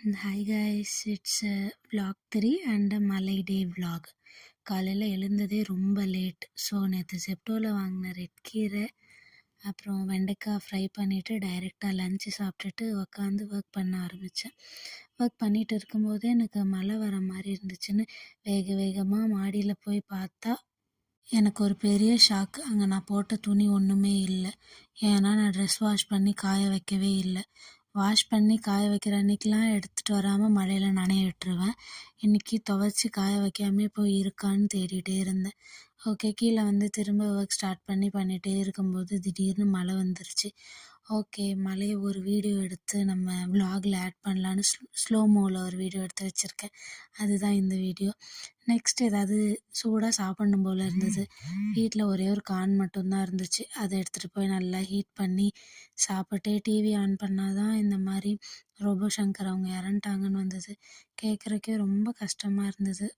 Hi guys, it's vlog 3 and a Malay day vlog. காலையில் எழுந்ததே ரொம்ப late. So நேற்று செப்டோவில் வாங்கின ரெட் கீரை அப்புறம் வெண்டைக்காய் ஃப்ரை பண்ணிவிட்டு டைரெக்டாக லஞ்சு சாப்பிட்டுட்டு உக்காந்து ஒர்க் பண்ண ஆரம்பித்தேன். ஒர்க் பண்ணிகிட்டு இருக்கும்போதே எனக்கு மழை வர மாதிரி இருந்துச்சுன்னு வேகமாக மாடியில் போய் பார்த்தா எனக்கு ஒரு பெரிய ஷாக். அங்கே நான் போட்ட துணி ஒன்றுமே இல்லை. ஏன்னா நான் ட்ரெஸ் வாஷ் பண்ணி காய வைக்கவே இல்லை. வாஷ் பண்ணி காய வைக்கிற அன்றைக்கெலாம் எடுத்துகிட்டு வராமல் மழையில் நனைய விட்டுருவேன். இன்றைக்கி துவைச்சி காய வைக்காமே போய் இருக்கான்னு தேடிகிட்டே இருந்தேன். ஓகே, கீழே வந்து திரும்ப ஒர்க் ஸ்டார்ட் பண்ணிகிட்டே இருக்கும்போது திடீர்னு மழை வந்துருச்சு. ஓகே, மழையை ஒரு வீடியோ எடுத்து நம்ம விலாகில் ஆட் பண்ணலான்னு ஸ்லோமோவில் ஒரு வீடியோ எடுத்து வச்சுருக்கேன். அதுதான் இந்த வீடியோ. நெக்ஸ்ட் ஏதாவது சூடாக சாப்பிடணும் போல் இருந்தது. வீட்டில் ஒரே ஒரு கார்ன் மட்டும்தான் இருந்துச்சு. அதை எடுத்துகிட்டு போய் நல்லா ஹீட் பண்ணி சாப்பிட்டே டிவி ஆன் பண்ணால் தான் இந்த மாதிரி ரோபோ சங்கர் அவங்க இறந்துட்டாங்கன்னு வந்தது. கேட்குறக்கே ரொம்ப கஷ்டமாக இருந்தது.